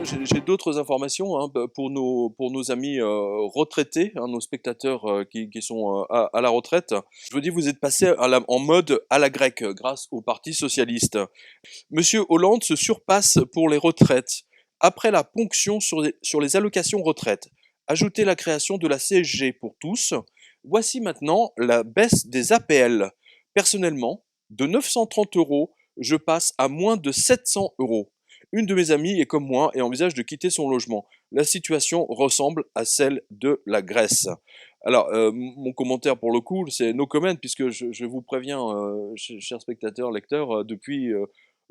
J'ai d'autres informations hein, pour nos amis retraités, hein, nos spectateurs qui sont à la retraite. Je vous dis, vous êtes passé en mode à la grecque grâce au Parti socialiste. Monsieur Hollande se surpasse pour les retraites. Après la ponction sur les allocations retraite, ajoutez la création de la CSG pour tous. Voici maintenant la baisse des APL. Personnellement, de 930 euros, je passe à moins de 700 euros. Une de mes amies est comme moi et envisage de quitter son logement. La situation ressemble à celle de la Grèce. Alors, mon commentaire pour le coup, c'est no comment, puisque je vous préviens, chers spectateurs, lecteurs, depuis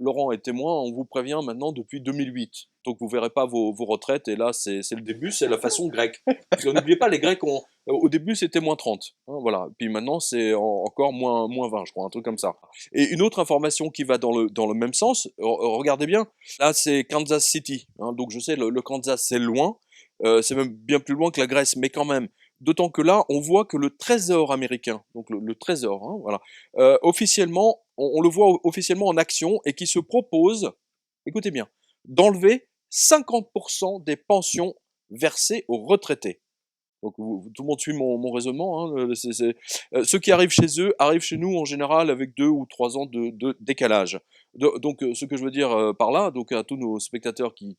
Laurent est témoin, on vous prévient maintenant depuis 2008. Donc vous verrez pas vos retraites, et là c'est le début, c'est la façon grecque. Parce que n'oubliez pas, les Grecs, au début c'était moins 30, hein, voilà. Puis maintenant c'est encore moins 20, je crois, un truc comme ça. Et une autre information qui va dans le même sens, regardez bien, là c'est Kansas City, hein, donc je sais, le Kansas c'est loin, c'est même bien plus loin que la Grèce, mais quand même. D'autant que là, on voit que le trésor américain, donc le trésor, hein, voilà, officiellement, on le voit officiellement en action et qui se propose, écoutez bien, d'enlever 50% des pensions versées aux retraités. Donc tout le monde suit mon raisonnement, hein, ceux qui arrivent chez eux arrivent chez nous en général avec 2 ou 3 ans de décalage. Donc ce que je veux dire par là, donc à tous nos spectateurs qui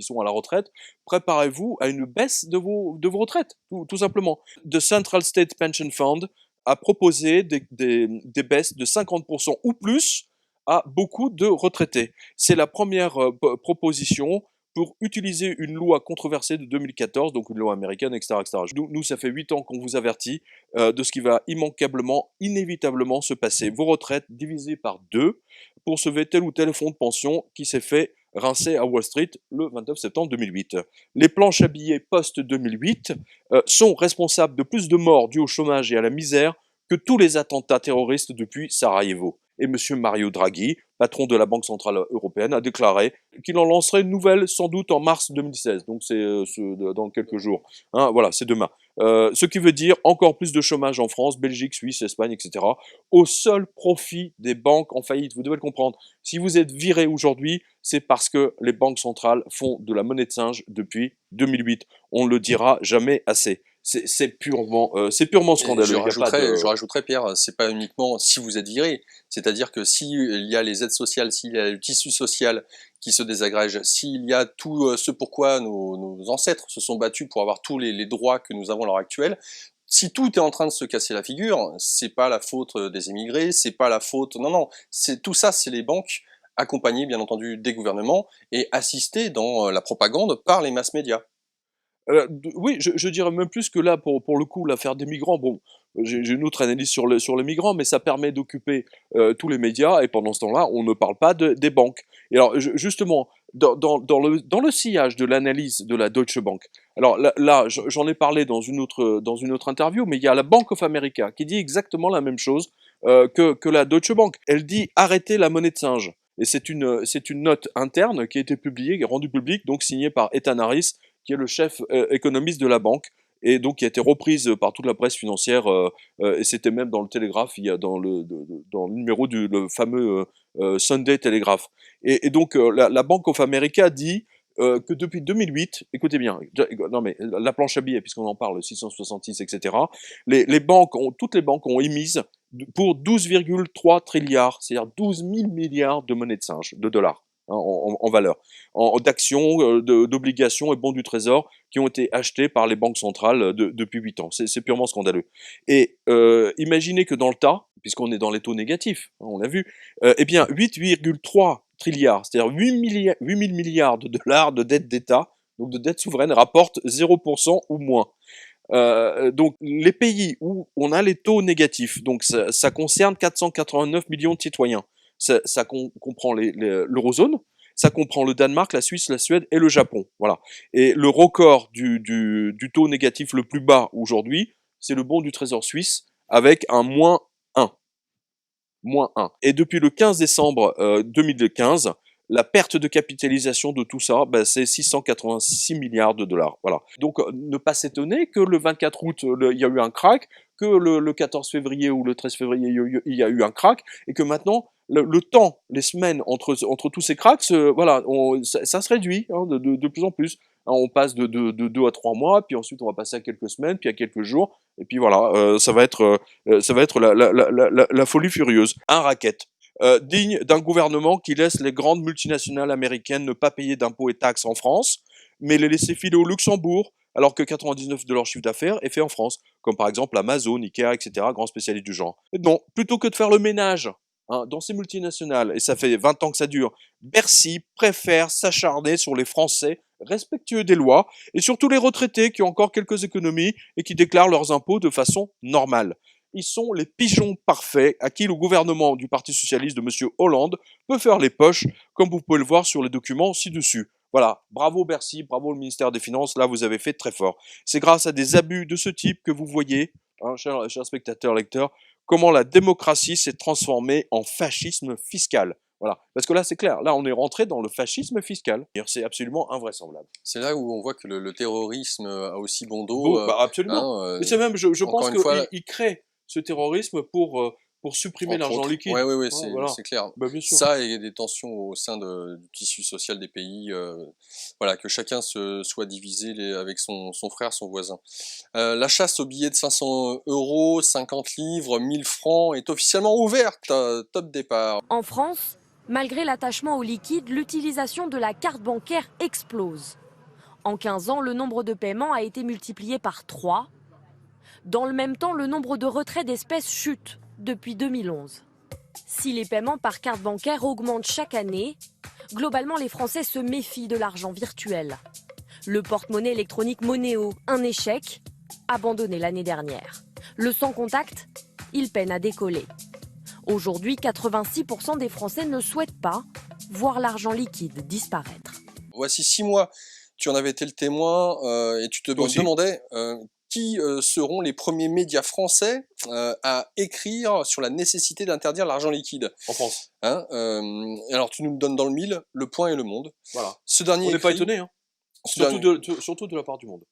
sont à la retraite, préparez-vous à une baisse de vos retraites, tout simplement. The Central State Pension Fund a proposé des baisses de 50% ou plus à beaucoup de retraités. C'est la première proposition pour utiliser une loi controversée de 2014, donc une loi américaine, etc. etc. Nous, ça fait 8 ans qu'on vous avertit de ce qui va immanquablement, inévitablement se passer. Vos retraites divisées par 2 pour sauver tel ou tel fonds de pension qui s'est fait rincer à Wall Street le 29 septembre 2008. Les planches à billets post-2008 sont responsables de plus de morts dues au chômage et à la misère que tous les attentats terroristes depuis Sarajevo. Et M. Mario Draghi, patron de la Banque Centrale Européenne, a déclaré qu'il en lancerait une nouvelle sans doute en mars 2016, donc c'est dans quelques jours. Hein, voilà, c'est demain. Ce qui veut dire encore plus de chômage en France, Belgique, Suisse, Espagne, etc., au seul profit des banques en faillite. Vous devez le comprendre. Si vous êtes viré aujourd'hui, c'est parce que les banques centrales font de la monnaie de singe depuis 2008. On ne le dira jamais assez. C'est purement scandaleux. Je rajouterais, Pierre, c'est pas uniquement si vous êtes viré, c'est-à-dire que s'il y a les aides sociales, s'il y a le tissu social qui se désagrège, s'il y a tout ce pourquoi nos ancêtres se sont battus pour avoir tous les droits que nous avons à l'heure actuelle, si tout est en train de se casser la figure, c'est pas la faute des émigrés, c'est pas la faute, non, c'est tout ça, c'est les banques accompagnées bien entendu des gouvernements et assistées dans la propagande par les masses médias. Oui, je dirais même plus que là, pour le coup, l'affaire des migrants, bon, j'ai une autre analyse sur les migrants, mais ça permet d'occuper tous les médias, et pendant ce temps-là, on ne parle pas des banques. Et alors, justement, dans le sillage de l'analyse de la Deutsche Bank, alors là, j'en ai parlé dans une autre interview, mais il y a la Bank of America qui dit exactement la même chose que la Deutsche Bank. Elle dit arrêtez la monnaie de singe. Et c'est une note interne qui a été publiée, rendue publique, donc signée par Ethan Harris, qui est le chef économiste de la banque, et donc qui a été reprise par toute la presse financière, et c'était même dans le Télégraphe, il y a dans le numéro le fameux Sunday Telegraph. Et donc la Bank of America dit que depuis 2008, écoutez bien, non mais la planche à billets, puisqu'on en parle, 666, etc., toutes les banques ont émise pour 12,3 trilliards, c'est-à-dire 12 000 milliards de monnaie de singe, de dollars, hein, en valeur, d'actions, d'obligations et bons du trésor qui ont été achetés par les banques centrales depuis 8 ans. C'est purement scandaleux. Et imaginez que dans le tas, puisqu'on est dans les taux négatifs, hein, on l'a vu, eh bien 8,3 trilliards, c'est-à-dire 8 000 milliards de dollars de dette d'État, donc de dette souveraine, rapportent 0% ou moins. Donc les pays où on a les taux négatifs, donc ça concerne 489 millions de citoyens. Ça comprend l'eurozone, ça comprend le Danemark, la Suisse, la Suède et le Japon. Voilà. Et le record du taux négatif le plus bas aujourd'hui, c'est le bon du Trésor suisse avec un moins 1. Moins 1. Et depuis le 15 décembre 2015, la perte de capitalisation de tout ça, c'est 686 milliards de dollars. Voilà. Donc, ne pas s'étonner que le 24 août, il y a eu un crack, que le 14 février ou le 13 février, il y a eu un crack, et que maintenant, le temps, les semaines entre tous ces cracks, voilà, ça se réduit hein, de plus en plus. Hein, on passe de 2 à 3 mois, puis ensuite on va passer à quelques semaines, puis à quelques jours, et puis voilà, ça va être la folie furieuse. Un racket. Digne d'un gouvernement qui laisse les grandes multinationales américaines ne pas payer d'impôts et taxes en France, mais les laisser filer au Luxembourg, alors que 99 de leur chiffre d'affaires est fait en France, comme par exemple Amazon, Ikea, etc., grands spécialistes du genre. Et non, plutôt que de faire le ménage hein, dans ces multinationales, et ça fait 20 ans que ça dure, Bercy préfère s'acharner sur les Français respectueux des lois, et surtout les retraités qui ont encore quelques économies et qui déclarent leurs impôts de façon normale. Ils sont les pigeons parfaits à qui le gouvernement du Parti socialiste de M. Hollande peut faire les poches, comme vous pouvez le voir sur les documents ci-dessus. Voilà, bravo Bercy, bravo le ministère des Finances, là vous avez fait très fort. C'est grâce à des abus de ce type que vous voyez, hein, chers spectateurs, lecteurs, comment la démocratie s'est transformée en fascisme fiscal. Voilà, parce que là c'est clair, là on est rentré dans le fascisme fiscal. C'est absolument invraisemblable. C'est là où on voit que le terrorisme a aussi bon dos. Bah, absolument. Hein, Mais c'est même, je encore pense une fois, qu'il crée ce terrorisme pour supprimer entre l'argent autres. liquide. Ouais, ouais, ouais, Hein, voilà. c'est clair. Bah, bien sûr. Ça et des tensions au sein du tissu social des pays, voilà, que chacun soit divisé avec son frère, son voisin. La chasse aux billets de 500 euros, 50 livres, 1000 francs est officiellement ouverte. Top départ. En France, malgré l'attachement au liquide, l'utilisation de la carte bancaire explose. En 15 ans, le nombre de paiements a été multiplié par 3. Dans le même temps, le nombre de retraits d'espèces chute depuis 2011. Si les paiements par carte bancaire augmentent chaque année, globalement les Français se méfient de l'argent virtuel. Le porte-monnaie électronique Monéo, un échec, abandonné l'année dernière. Le sans contact, il peine à décoller. Aujourd'hui, 86% des Français ne souhaitent pas voir l'argent liquide disparaître. Voici 6 mois, tu en avais été le témoin et tu te demandais qui seront les premiers médias français à écrire sur la nécessité d'interdire l'argent liquide. En France. Hein, alors tu nous le donnes dans le mille, Le Point et Le Monde. Voilà. Ce dernier On n'est pas étonné, hein. Surtout de la part du Monde.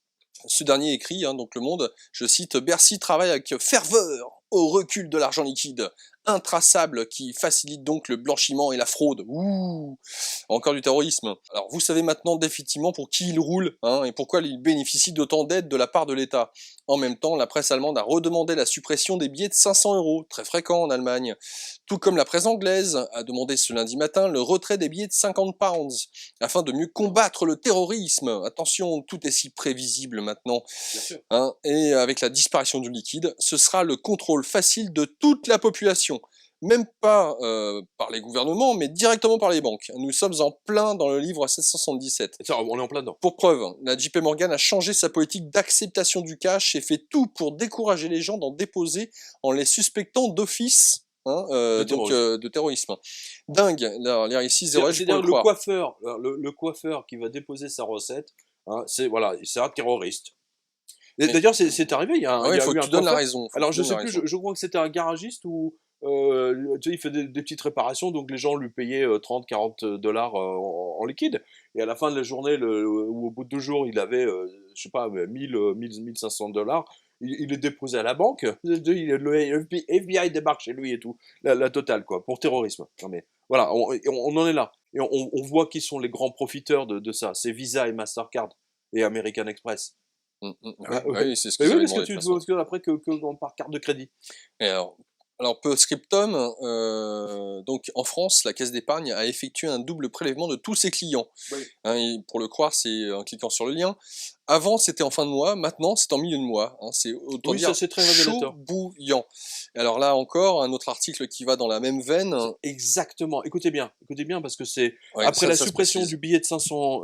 Ce dernier écrit, hein, donc Le Monde, je cite, Bercy travaille avec ferveur au recul de l'argent liquide, intraçable qui facilite donc le blanchiment et la fraude. Ouh, encore du terrorisme. Alors vous savez maintenant définitivement pour qui il roule hein, et pourquoi il bénéficie d'autant d'aide de la part de l'État. En même temps, la presse allemande a redemandé la suppression des billets de 500 euros, très fréquent en Allemagne. Tout comme la presse anglaise a demandé ce lundi matin le retrait des billets de 50 pounds, afin de mieux combattre le terrorisme. Attention, tout est si prévisible maintenant. Hein, et avec la disparition du liquide, ce sera le contrôle facile de toute la population. Même pas par les gouvernements, mais directement par les banques. Nous sommes en plein dans le livre 777. Ça, on est en plein dedans. Pour preuve, la JP Morgan a changé sa politique d'acceptation du cash et fait tout pour décourager les gens d'en déposer en les suspectant d'office hein, de terrorisme. Dingue, là ici, zéro, je peux le croire. Le coiffeur qui va déposer sa recette, hein, c'est un terroriste. D'ailleurs, c'est arrivé, il y a, il faut que tu donnes la raison. Alors, je sais plus, je crois que c'était un garagiste où tu sais, il fait des petites réparations, donc les gens lui payaient 30, 40 dollars en liquide. Et à la fin de la journée, ou au bout de 2 jours, il avait, je sais pas, 1500 dollars. Il est déposé à la banque. Le FBI débarque chez lui et tout. La totale, quoi, pour terrorisme. Non, mais voilà, on en est là. Et on voit qui sont les grands profiteurs de ça. C'est Visa et Mastercard et American Express. Oui, c'est ce que oui, parce que après par carte de crédit. Et alors post-scriptum, donc en France, la Caisse d'épargne a effectué un double prélèvement de tous ses clients. Oui. Hein, pour le croire, c'est en cliquant sur le lien. Avant, c'était en fin de mois, maintenant, c'est en milieu de mois. Hein, c'est autant dire ça, c'est très révélateur. Chaud bouillant. Alors là encore, un autre article qui va dans la même veine. Exactement. Écoutez bien, parce que c'est après la suppression du billet de 500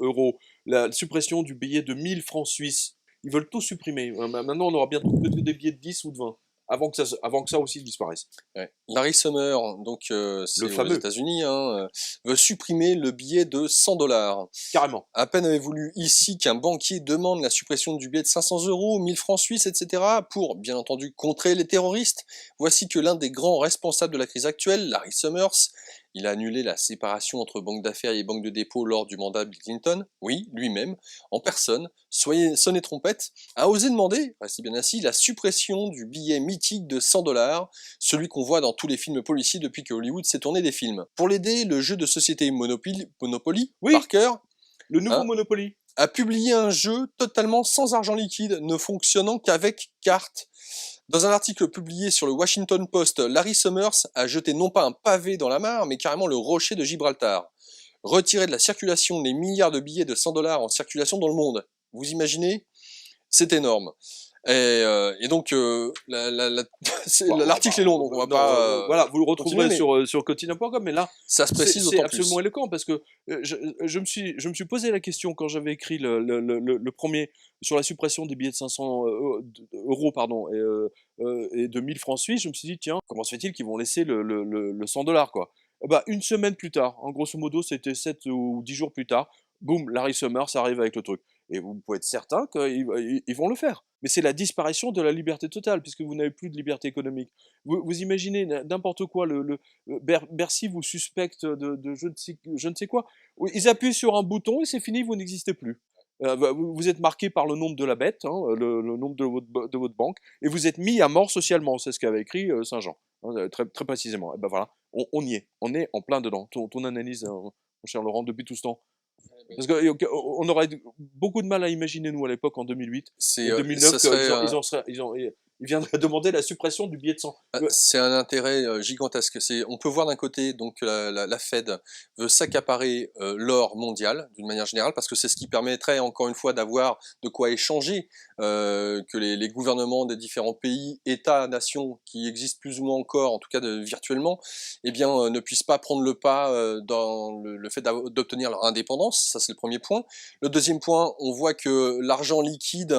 euros, la suppression du billet de 1000 francs suisses, ils veulent tout supprimer. Maintenant, on aura bientôt que des billets de 10 ou de 20. Avant que ça aussi disparaisse. Ouais. Larry Summer, donc c'est aux États-Unis, hein, veut supprimer le billet de 100 dollars. Carrément. À peine avez-vous lu ici qu'un banquier demande la suppression du billet de 500 euros, 1000 francs suisses, etc. pour, bien entendu, contrer les terroristes. Voici que l'un des grands responsables de la crise actuelle, Larry Summers, Il a annulé la séparation entre banque d'affaires et banque de dépôt lors du mandat Bill Clinton. Oui, lui-même, en personne, soyez sonné trompette, a osé demander, restez bien assis, la suppression du billet mythique de 100 $, celui qu'on voit dans tous les films policiers depuis que Hollywood s'est tourné des films. Pour l'aider, le jeu de société Monopoly, Oui, Parker, le nouveau hein, Monopoly. a publié un jeu totalement sans argent liquide, ne fonctionnant qu'avec cartes. Dans un article publié sur le Washington Post, Larry Summers a jeté non pas un pavé dans la mare, mais carrément le rocher de Gibraltar. Retirer de la circulation les milliards de billets de 100 $ en circulation dans le monde. Vous imaginez? C'est énorme. Et donc, l'article est long, donc on va pas... voilà, vous le retrouverez continuer, sur quotidien.com, mais là, ça se précise c'est d'autant plus. absolument éloquent, parce que je me suis posé la question quand j'avais écrit le premier sur la suppression des billets de 500 euros pardon, et de 1000 francs suisses. Je me suis dit, tiens, comment se fait-il qu'ils vont laisser le 100 $, quoi? Bah, une semaine plus tard, en grosso modo, c'était 7 ou 10 jours plus tard, boum, Larry Summers arrive avec le truc. Et vous pouvez être certain qu'ils vont le faire. Mais c'est la disparition de la liberté totale, puisque vous n'avez plus de liberté économique. Vous imaginez n'importe quoi, Bercy vous suspecte de je ne sais quoi. Ils appuient sur un bouton et c'est fini, vous n'existez plus. Vous êtes marqué par le nombre de la bête, hein, le nombre de votre banque, et vous êtes mis à mort socialement. C'est ce qu'avait écrit Saint-Jean, hein, très, très précisément. Et ben voilà, on y est, on est en plein dedans. Ton analyse, mon cher Laurent, depuis tout ce temps. Parce qu'on aurait beaucoup de mal à imaginer, nous, à l'époque, en 2008 et 2009, qu'ils viendraient demander la suppression du billet de 100. C'est un intérêt gigantesque. On peut voir d'un côté donc la Fed veut s'accaparer l'or mondial d'une manière générale, parce que c'est ce qui permettrait encore une fois d'avoir de quoi échanger, que les gouvernements des différents pays, États, nations qui existent plus ou moins encore, en tout cas virtuellement, eh bien ne puissent pas prendre le pas dans le fait d'obtenir leur indépendance. Ça c'est le premier point. Le deuxième point, on voit que l'argent liquide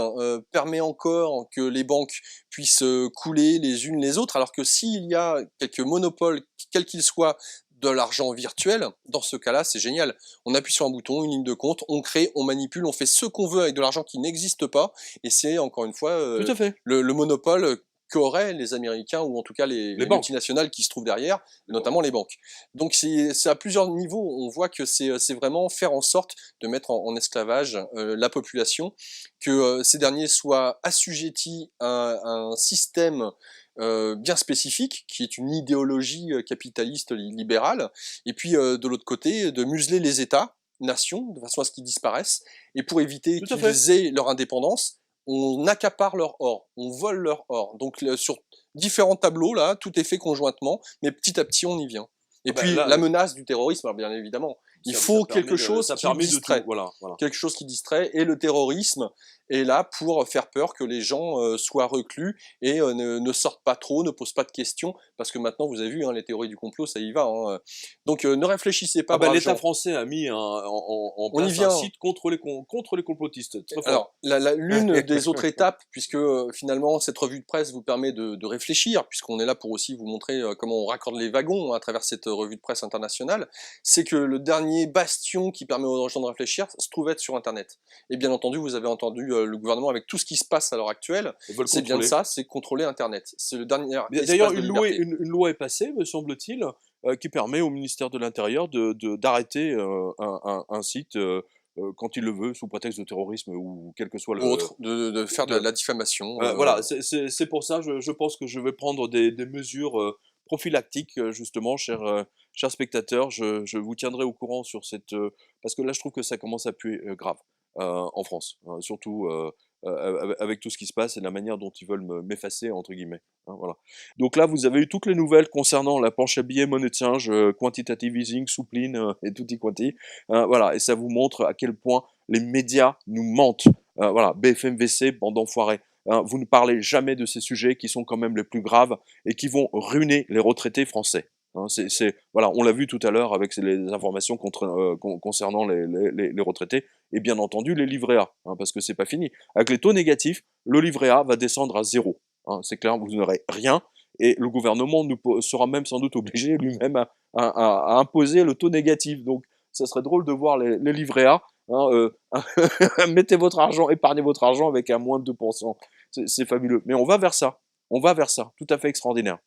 permet encore que les banques puissent couler les unes les autres, alors que s'il y a quelques monopoles, quels qu'ils soient, de l'argent virtuel, dans ce cas-là, c'est génial. On appuie sur un bouton, une ligne de compte, on crée, on manipule, on fait ce qu'on veut avec de l'argent qui n'existe pas, et c'est encore une fois Tout à fait. le monopole qu'auraient les Américains, ou en tout cas les multinationales qui se trouvent derrière, notamment les banques. Donc c'est à plusieurs niveaux, on voit que c'est vraiment faire en sorte de mettre en esclavage la population, que ces derniers soient assujettis à un système bien spécifique, qui est une idéologie capitaliste libérale, et puis de l'autre côté, de museler les États, nations, de façon à ce qu'ils disparaissent, et pour éviter qu'ils aient leur indépendance, on accapare leur or, on vole leur or. Donc sur différents tableaux, là, tout est fait conjointement, mais petit à petit, on y vient. Et puis la menace du terrorisme, alors, bien évidemment. Il faut quelque chose qui distrait. Voilà. Quelque chose qui distrait, et le terrorisme est là pour faire peur que les gens soient reclus et ne sortent pas trop, ne posent pas de questions, parce que maintenant, vous avez vu, hein, les théories du complot, ça y va. Hein. Donc ne réfléchissez pas. L'État français a mis en place un site contre les complotistes. Très fort. Alors, l'une des autres étapes, puisque finalement, cette revue de presse vous permet de réfléchir, puisqu'on est là pour aussi vous montrer comment on raccorde les wagons, hein, à travers cette revue de presse internationale, c'est que le dernier bastion qui permet aux gens de réfléchir se trouve être sur Internet. Et bien entendu, vous avez entendu le gouvernement, avec tout ce qui se passe à l'heure actuelle, c'est bien ça, c'est contrôler Internet. C'est le dernier espace de liberté. D'ailleurs, une loi est passée, me semble-t-il, qui permet au ministère de l'Intérieur d'arrêter un site quand il le veut, sous prétexte de terrorisme ou quel que soit le... Autre, de faire de la diffamation. Voilà, c'est pour ça, je pense que je vais prendre des mesures prophylactiques, justement, chers spectateurs. Je vous tiendrai au courant sur cette... parce que là, je trouve que ça commence à puer grave en France, hein, surtout avec tout ce qui se passe et la manière dont ils veulent m'effacer, entre guillemets. Hein, voilà. Donc là, vous avez eu toutes les nouvelles concernant la planche à billets, monnaie de singe, quantitative easing, soupline et tutti quanti. Voilà, et ça vous montre à quel point les médias nous mentent. Voilà, BFM-VC, bande d'enfoirés. Hein, vous ne parlez jamais de ces sujets qui sont quand même les plus graves et qui vont ruiner les retraités français. Hein, voilà, on l'a vu tout à l'heure avec les informations concernant les retraités, et bien entendu les livrets A, hein, parce que c'est pas fini. Avec les taux négatifs, le livret A va descendre à 0. Hein, c'est clair, vous n'aurez rien, et le gouvernement sera même sans doute obligé lui-même à imposer le taux négatif. Donc ça serait drôle de voir les livrets A. Hein, mettez votre argent, épargnez votre argent avec un moins de 2%. C'est fabuleux. Mais on va vers ça. On va vers ça. Tout à fait extraordinaire.